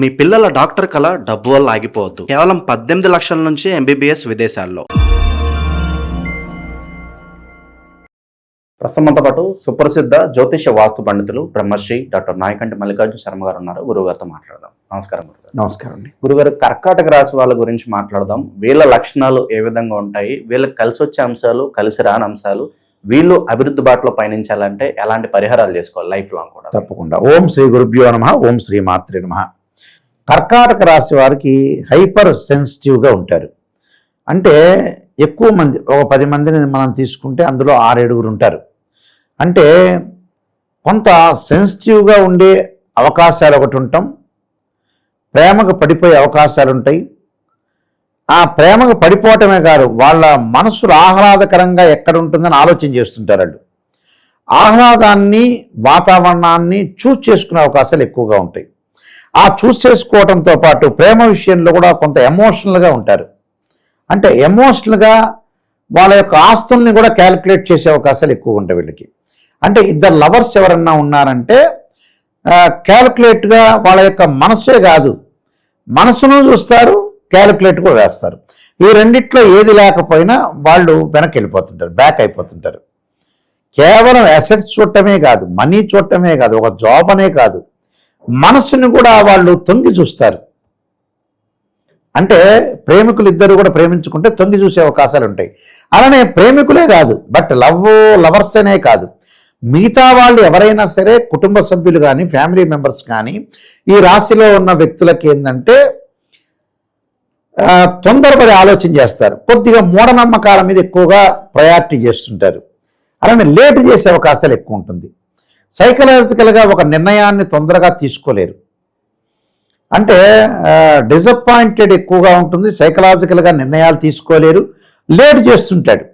మీ పిల్లల డాక్టర్ కళ డబ్బు వల్ల ఆగిపోవద్దు. కేవలం 18 లక్షల నుంచి ఎంబీబీఎస్ విదేశాల్లో. ప్రస్తుతంతో పాటు సుప్రసిద్ధ జ్యోతిష వాస్తు పండితులు బ్రహ్మశ్రీ డాక్టర్ నాయకంటి మల్లికార్జున శర్మ గారు ఉన్నారు. గురుగారితో మాట్లాడదాం. నమస్కారం గురుగారు. నమస్కారం అండి. గురుగారు, కర్కాటక రాశి వాళ్ళ గురించి మాట్లాడదాం. వీళ్ళ లక్షణాలు ఏ విధంగా ఉంటాయి, వీళ్ళకి కలిసి వచ్చే అంశాలు, కలిసి రాని అంశాలు, వీళ్ళు అభివృద్ధి బాటలో పయనించాలంటే ఎలాంటి పరిహారాలు చేసుకోవాలి లైఫ్ లాంగ్ కూడా? తప్పకుండా. ఓం శ్రీ గురుభ్యో నమః. ఓం శ్రీ మాత్రే నమః. కర్కాటక రాశి వారికి హైపర్ సెన్సిటివ్గా ఉంటారు. అంటే ఎక్కువ మంది, ఒక 10 మందిని మనం తీసుకుంటే అందులో 6-7 ఉంటారు. అంటే కొంత సెన్సిటివ్గా ఉండే అవకాశాలు ఒకటి ఉంటాం, ప్రేమకు పడిపోయే అవకాశాలు ఉంటాయి. ఆ ప్రేమకు పడిపోవటమే కాదు, వాళ్ళ మనసు ఆహ్లాదకరంగా ఎక్కడ ఉంటుందని ఆలోచన చేస్తుంటారు. వాళ్ళు ఆహ్లాదాన్ని, వాతావరణాన్ని చూస్ చేసుకునే అవకాశాలు ఎక్కువగా ఉంటాయి. ఆ చూస్ చేసుకోవడంతో పాటు ప్రేమ విషయంలో కూడా కొంత ఎమోషనల్గా ఉంటారు. అంటే ఎమోషనల్గా వాళ్ళ యొక్క ఆస్తుల్ని కూడా క్యాలిక్యులేట్ చేసే అవకాశాలు ఎక్కువ ఉంటాయి వీళ్ళకి. అంటే ఇద్దరు లవర్స్ ఎవరన్నా ఉన్నారంటే క్యాలిక్యులేట్గా వాళ్ళ యొక్క మనసే కాదు, మనసును చూస్తారు, క్యాలిక్యులేట్ కూడా వేస్తారు. ఈ రెండిట్లో ఏది లేకపోయినా వాళ్ళు వెనక్కి వెళ్ళిపోతుంటారు, బ్యాక్ అయిపోతుంటారు. కేవలం అసెట్స్ చూడటమే కాదు, మనీ చూడటమే కాదు, ఒక జాబ్ అనే కాదు, మనసుని కూడా వాళ్ళు తొంగి చూస్తారు. అంటే ప్రేమికులు ఇద్దరు కూడా ప్రేమించుకుంటే తొంగి చూసే అవకాశాలు ఉంటాయి. అలానే ప్రేమికులే కాదు, బట్ లవర్స్ అనే కాదు, మిగతా వాళ్ళు ఎవరైనా సరే, కుటుంబ సభ్యులు కానీ, ఫ్యామిలీ మెంబర్స్ కానీ, ఈ రాశిలో ఉన్న వ్యక్తులకి ఏంటంటే తొందరపడి ఆలోచన చేస్తారు. కొద్దిగా మూఢనమ్మకాల మీద ఎక్కువగా ప్రయారిటీ చేస్తుంటారు. అలానే లేట్ చేసే అవకాశాలు ఎక్కువ ఉంటుంది. సైకలాజికల్గా ఒక నిర్ణయాన్ని తొందరగా తీసుకోలేరు. అంటే డిసప్పాయింటెడ్ ఎక్కువగా ఉంటుంది. సైకలాజికల్గా నిర్ణయాలు తీసుకోలేరు, లేట్ చేస్తుంటాడు.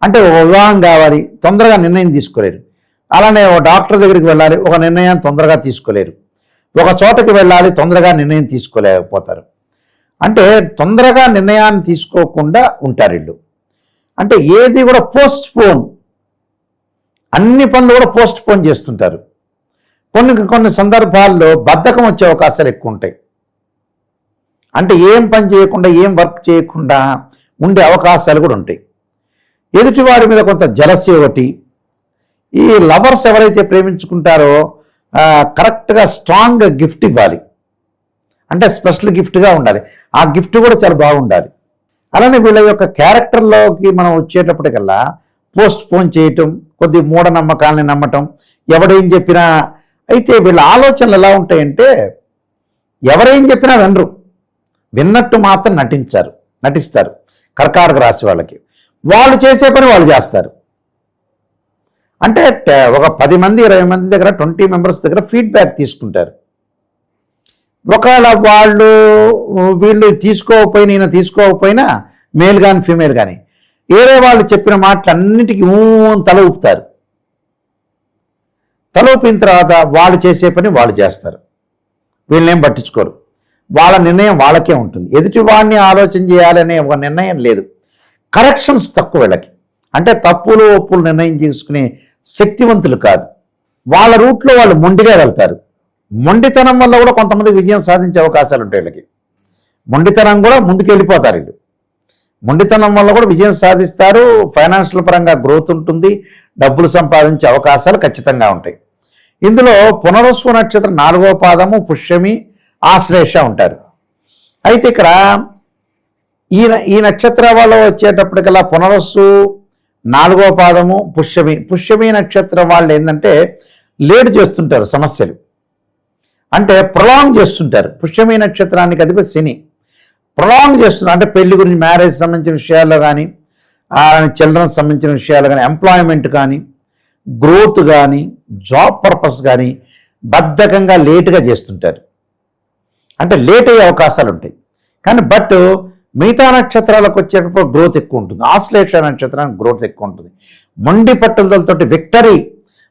అంటే ఒక వివాహం కావాలి, తొందరగా నిర్ణయం తీసుకోలేరు. అలానే ఒక డాక్టర్ దగ్గరికి వెళ్ళాలి, ఒక నిర్ణయాన్ని తొందరగా తీసుకోలేరు. ఒక చోటకి వెళ్ళాలి, తొందరగా నిర్ణయం తీసుకోలేకపోతారు. అంటే తొందరగా నిర్ణయాన్ని తీసుకోకుండా ఉంటారు వీళ్ళు. అంటే ఏది కూడా పోస్ట్ పోన్, అన్ని పనులు కూడా పోస్ట్ పోన్ చేస్తుంటారు. కొన్ని సందర్భాల్లో బద్ధకం వచ్చే అవకాశాలు ఎక్కువ ఉంటాయి. అంటే ఏం పని చేయకుండా, ఏం వర్క్ చేయకుండా ఉండే అవకాశాలు కూడా ఉంటాయి. ఎదుటివారి మీద కొంత జలసీ ఒకటి. ఈ లవర్స్ ఎవరైతే ప్రేమించుకుంటారో కరెక్ట్గా స్ట్రాంగ్గా గిఫ్ట్ ఇవ్వాలి. అంటే స్పెషల్ గిఫ్ట్గా ఉండాలి. ఆ గిఫ్ట్ కూడా చాలా బాగుండాలి. అలానే వీళ్ళ యొక్క క్యారెక్టర్లోకి మనం వచ్చేటప్పటికల్లా పోస్ట్ పోన్ చేయటం, కొద్ది మూఢనమ్మకాలని నమ్మటం, ఎవడేం చెప్పినా. అయితే వీళ్ళ ఆలోచనలు ఎలా ఉంటాయంటే ఎవరేం చెప్పినా వినరు, విన్నట్టు మాత్రం నటిస్తారు. కర్కాటక రాశి వాళ్ళకి వాళ్ళు చేసే పని వాళ్ళు చేస్తారు. అంటే ఒక 10 మంది 20 మంది దగ్గర, 20 మెంబర్స్ దగ్గర ఫీడ్బ్యాక్ తీసుకుంటారు. ఒకవేళ వీళ్ళు తీసుకోకపోయినా మేల్ కానీ ఫీమేల్ కానీ వేరే వాళ్ళు చెప్పిన మాటలన్నిటికీ తల ఊపుతారు. తల ఊపిన తర్వాత వాళ్ళు చేసే పని వాళ్ళు చేస్తారు. వీళ్ళనేం పట్టించుకోరు. వాళ్ళ నిర్ణయం వాళ్ళకే ఉంటుంది. ఎదుటి వాడిని ఆలోచన చేయాలనే ఒక నిర్ణయం లేదు. కరెక్షన్స్ తక్కువ వీళ్ళకి. అంటే తప్పులు ఒప్పులు నిర్ణయం చేసుకునే శక్తివంతులు కాదు. వాళ్ళ రూట్లో వాళ్ళు మొండిగా వెళ్తారు. మొండితనం వల్ల కూడా కొంతమంది విజయం సాధించే అవకాశాలు ఉంటాయి వీళ్ళకి. మొండితనం కూడా ముందుకు వెళ్ళిపోతారు వీళ్ళు. మొండితనం వల్ల కూడా విజయం సాధిస్తారు. ఫైనాన్షియల్ పరంగా గ్రోత్ ఉంటుంది, డబ్బులు సంపాదించే అవకాశాలు ఖచ్చితంగా ఉంటాయి. ఇందులో పునరస్సు నక్షత్రం 4వ పాదము, పుష్యమి, ఆశ్లేష ఉంటారు. అయితే ఇక్కడ ఈ నక్షత్రాలలో వచ్చేటప్పటికల్లా పునరస్సు 4వ పాదము, పుష్యమి నక్షత్రం వాళ్ళు ఏంటంటే లేట్ చేస్తుంటారు సమస్యలు. అంటే ప్రొలాంగ్ చేస్తుంటారు. పుష్యమి నక్షత్రానికి అధిపతి శని. ప్రొలాంగ్ చేస్తున్నారు. అంటే పెళ్లి గురించి, మ్యారేజ్ సంబంధించిన విషయాల్లో కానీ, చిల్డ్రన్స్ సంబంధించిన విషయాలు కానీ, ఎంప్లాయ్మెంట్ కానీ, గ్రోత్ కానీ, జాబ్ పర్పస్ కానీ బద్ధకంగా లేటుగా చేస్తుంటారు. అంటే లేట్ అయ్యే అవకాశాలు ఉంటాయి. కానీ బట్ మిగతా నక్షత్రాలకు వచ్చేటప్పుడు గ్రోత్ ఎక్కువ ఉంటుంది. ఆశ్లేష నక్షత్రానికి గ్రోత్ ఎక్కువ ఉంటుంది. మొండి పట్టుదలతోటి విక్టరీ,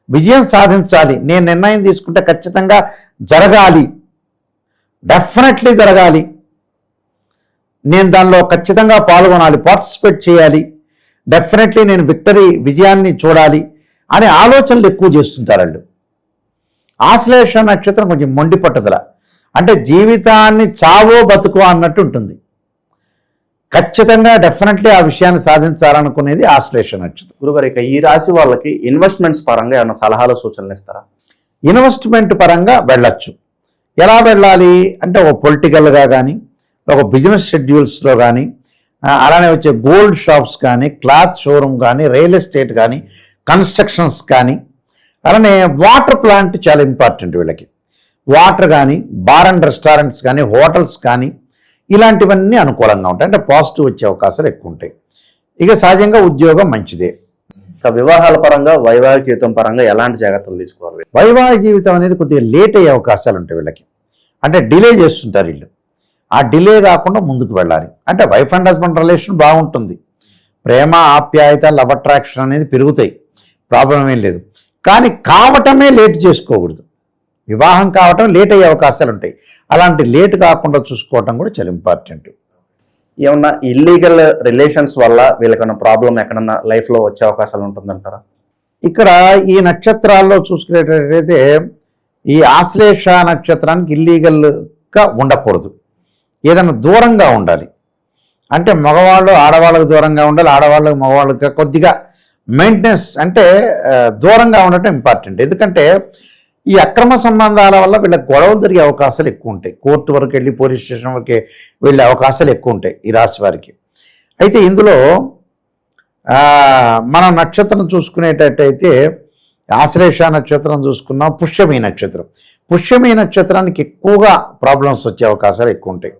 విజయం సాధించాలి, నేను నిర్ణయం తీసుకుంటే ఖచ్చితంగా జరగాలి, డెఫినెట్లీ జరగాలి, నేను దానిలో ఖచ్చితంగా పాల్గొనాలి, పార్టిసిపేట్ చేయాలి, డెఫినెట్లీ నేను విజయాన్ని చూడాలి అనే ఆలోచనలు ఎక్కువ చేస్తుంటారు వాళ్ళు. ఆశ్లేష నక్షత్రం కొంచెం మొండి పట్టుదల. అంటే జీవితాన్ని చావో బతుకో అన్నట్టు ఉంటుంది. ఖచ్చితంగా డెఫినెట్లీ ఆ విషయాన్ని సాధించాలనుకునేది ఆశ్లేష నక్షత్రం. గురుగారు, ఇక ఈ రాశి వాళ్ళకి ఇన్వెస్ట్మెంట్స్ పరంగా ఏమైనా సలహాలు సూచనలు ఇస్తారా? ఇన్వెస్ట్మెంట్ పరంగా వెళ్ళొచ్చు. ఎలా వెళ్ళాలి అంటే ఒక పొలిటికల్గా కానీ, ఒక బిజినెస్ షెడ్యూల్స్లో కానీ, అలానే వచ్చే గోల్డ్ షాప్స్ కానీ, క్లాత్ షోరూమ్ కానీ, రియల్ ఎస్టేట్ కానీ, కన్స్ట్రక్షన్స్ కానీ, అలానే వాటర్ ప్లాంట్ చాలా ఇంపార్టెంట్ వీళ్ళకి. వాటర్ కానీ, బార్ అండ్ రెస్టారెంట్స్ కానీ, హోటల్స్ కానీ, ఇలాంటివన్నీ అనుకూలంగా ఉంటాయి. అంటే పాజిటివ్ వచ్చే అవకాశాలు ఎక్కువ ఉంటాయి. ఇక సహజంగా ఉద్యోగం మంచిదే. ఇక వివాహాల పరంగా, వైవాహిక జీవితం పరంగా ఎలాంటి జాగ్రత్తలు తీసుకోవాలి? వైవాహిక జీవితం అనేది కొద్దిగా లేట్ అయ్యే అవకాశాలు ఉంటాయి వీళ్ళకి. అంటే డిలే చేస్తుంటారు వీళ్ళు. ఆ డిలే కాకుండా ముందుకు వెళ్ళాలి. అంటే వైఫ్ అండ్ హస్బెండ్ రిలేషన్ బాగుంటుంది, ప్రేమ ఆప్యాయత లవ్ అట్రాక్షన్ అనేది పెరుగుతాయి, ప్రాబ్లం ఏం లేదు. కానీ కావటమే లేట్ చేసుకోకూడదు. వివాహం కావటం లేట్ అయ్యే అవకాశాలు ఉంటాయి. అలాంటి లేట్ కాకుండా చూసుకోవటం కూడా చాలా ఇంపార్టెంట్. ఏమన్నా ఇల్లీగల్ రిలేషన్స్ వల్ల వీళ్ళకన్నా ప్రాబ్లం ఎక్కడన్నా లైఫ్లో వచ్చే అవకాశాలు ఉంటుందంటారా? ఇక్కడ ఈ నక్షత్రాల్లో చూసుకునేటట్టయితే ఈ ఆశ్లేష నక్షత్రానికి ఇల్లీగల్గా ఉండకూడదు, ఏదైనా దూరంగా ఉండాలి. అంటే మగవాళ్ళు ఆడవాళ్ళకు దూరంగా ఉండాలి, ఆడవాళ్ళకు మగవాళ్ళకి కొద్దిగా మెయింటెనెన్స్ అంటే దూరంగా ఉండటం ఇంపార్టెంట్. ఎందుకంటే ఈ అక్రమ సంబంధాల వల్ల వీళ్ళకి గొడవలు జరిగే అవకాశాలు ఎక్కువ ఉంటాయి. కోర్టు వరకు వెళ్ళి పోలీస్ స్టేషన్ వరకు వెళ్ళే అవకాశాలు ఎక్కువ ఉంటాయి ఈ రాశి వారికి. అయితే ఇందులో మన నక్షత్రం చూసుకునేటట్టయితే ఆశ్లేష నక్షత్రం చూసుకున్నాం, పుష్యమి నక్షత్రం. పుష్యమి నక్షత్రానికి ఎక్కువగా ప్రాబ్లమ్స్ వచ్చే అవకాశాలు ఎక్కువ ఉంటాయి.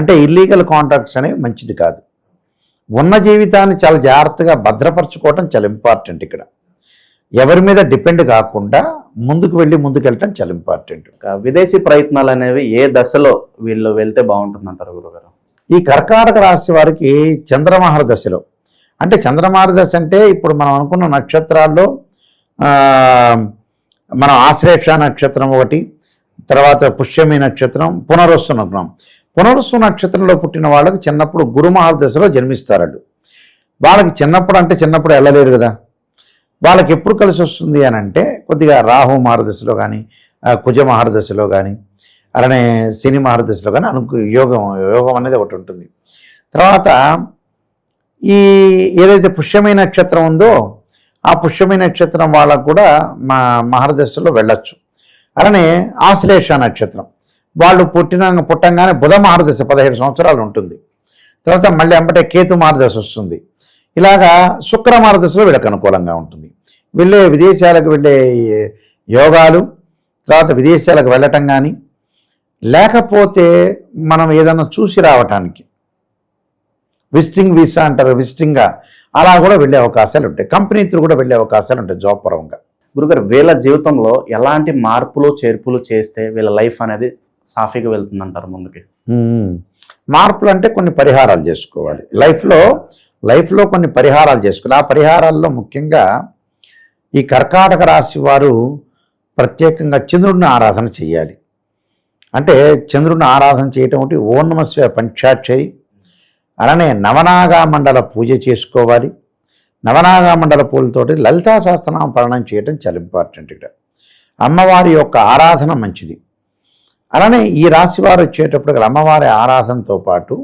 అంటే ఇల్లీగల్ కాంట్రాక్ట్స్ అనేవి మంచిది కాదు. ఉన్న జీవితాన్ని చాలా జాగ్రత్తగా భద్రపరచుకోవటం చాలా ఇంపార్టెంట్. ఇక్కడ ఎవరి మీద డిపెండ్ కాకుండా ముందుకు వెళ్ళటం చాలా ఇంపార్టెంట్. విదేశీ ప్రయత్నాలు అనేవి ఏ దశలో వీళ్ళు వెళ్తే బాగుంటుందంటారు గురుగారు? ఈ కర్కాటక రాశి వారికి చంద్రమహర దశలో, అంటే చంద్రమహర దశ అంటే ఇప్పుడు మనం అనుకున్న నక్షత్రాల్లో మనం ఆశ్లేష నక్షత్రం ఒకటి, తర్వాత పుష్యమి నక్షత్రం, పునరుస్సు అనుకున్నాం. పునరుస్సు నక్షత్రంలో పుట్టిన వాళ్ళకి చిన్నప్పుడు గురుమహర దశలో జన్మిస్తారు వాళ్ళు. వాళ్ళకి చిన్నప్పుడు వెళ్ళలేరు కదా. వాళ్ళకి ఎప్పుడు కలిసి వస్తుంది అని అంటే కొద్దిగా రాహు మహర్దశలో కానీ, కుజ మహర్దశలో కానీ, అలానే శని మహర్దశలో కానీ యోగం అనేది ఒకటి ఉంటుంది. తర్వాత ఈ ఏదైతే పుష్యమి నక్షత్రం ఉందో ఆ పుష్యమి నక్షత్రం వాళ్ళకు కూడా మహర్దశలో వెళ్ళొచ్చు. అలానే ఆశ్లేష నక్షత్రం వాళ్ళు పుట్టంగానే బుధ మహర్దశ 17 సంవత్సరాలు ఉంటుంది. తర్వాత మళ్ళీ ఎంబటే కేతు మహర్దశ వస్తుంది. ఇలాగా శుక్ర మహర్దశలో వీళ్ళకి అనుకూలంగా ఉంటుంది. విదేశాలకు వెళ్ళే యోగాలు, తర్వాత విదేశాలకు వెళ్ళటం కానీ, లేకపోతే మనం ఏదన్నా చూసి రావటానికి విజిటింగ్ వీసా అంటారు, విజిటింగ్గా అలా కూడా వెళ్ళే అవకాశాలు ఉంటాయి. కంపెనీ త్రూ కూడా వెళ్ళే అవకాశాలు ఉంటాయి జాబ్ పరంగా. గురుగారు, వీళ్ళ జీవితంలో ఎలాంటి మార్పులు చేర్పులు చేస్తే వీళ్ళ లైఫ్ అనేది సాఫీగా వెళ్తుందంటారు ముందుకి? మార్పులు అంటే కొన్ని పరిహారాలు చేసుకోవాలి. లైఫ్లో కొన్ని పరిహారాలు చేసుకోవాలి. ఆ పరిహారాల్లో ముఖ్యంగా ఈ కర్కాటక రాశి వారు ప్రత్యేకంగా చంద్రుడిని ఆరాధన చేయాలి. అంటే చంద్రుడిని ఆరాధన చేయటం ఒకటి, ఓం నమః శివాయ పంచాక్షరి, అలానే నవనాగా మండల పూజ చేసుకోవాలి. నవనాగా మండల పూలతోటి లలితా సహస్రనామ పారాయణం చేయటం చాలా ఇంపార్టెంట్. ఇక్కడ అమ్మవారి యొక్క ఆరాధన మంచిది. అలానే ఈ రాశి వారు వచ్చేటప్పుడు అమ్మవారి ఆరాధనతో పాటు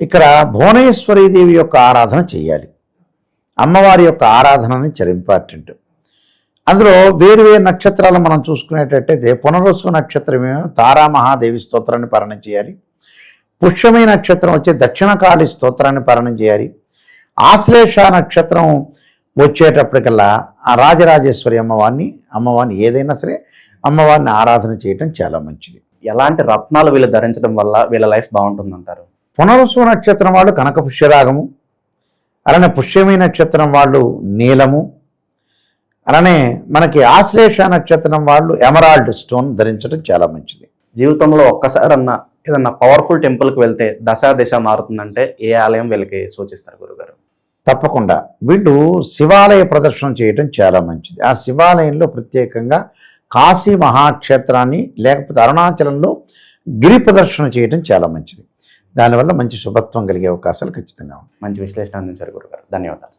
ఇక్కడ భువనేశ్వరీదేవి యొక్క ఆరాధన చేయాలి. అమ్మవారి యొక్క ఆరాధన అనేది చాలా ఇంపార్టెంట్. అందులో వేరు నక్షత్రాలు మనం చూసుకునేటట్టయితే పునరుస్సు నక్షత్రమేమో తారామహాదేవి స్తోత్రాన్ని పారాయణం చేయాలి. పుష్యమి నక్షత్రం వచ్చే దక్షిణకాళి స్తోత్రాన్ని పారాయణం చేయాలి. ఆశ్లేష నక్షత్రం వచ్చేటప్పటికల్లా ఆ రాజరాజేశ్వరి అమ్మవారిని ఏదైనా సరే అమ్మవారిని ఆరాధన చేయటం చాలా మంచిది. ఎలాంటి రత్నాలు వీళ్ళు ధరించడం వల్ల వీళ్ళ లైఫ్ బాగుంటుందంటారు? పునరుస్సు నక్షత్రం వాళ్ళు కనక పుష్యరాగము, అలానే పుష్యమి నక్షత్రం వాళ్ళు నీలము, అలానే మనకి ఆశ్లేష నక్షత్రం వాళ్ళు ఎమరాల్డ్ స్టోన్ ధరించడం చాలా మంచిది. జీవితంలో ఒక్కసారన్నా ఏదన్నా పవర్ఫుల్ టెంపుల్కి వెళ్తే దశ మారుతుందంటే ఏ ఆలయం వీళ్ళకి సూచిస్తారు గురుగారు? తప్పకుండా వీళ్ళు శివాలయ ప్రదర్శన చేయడం చాలా మంచిది. ఆ శివాలయంలో ప్రత్యేకంగా కాశీ మహాక్షేత్రాన్ని లేకపోతే అరుణాచలంలో గిరి ప్రదర్శన చేయడం చాలా మంచిది. దానివల్ల మంచి శుభత్వం కలిగే అవకాశాలు ఖచ్చితంగా ఉంటాయి. మంచి విశ్లేషణ అందించారు గురుగారు, ధన్యవాదాలు.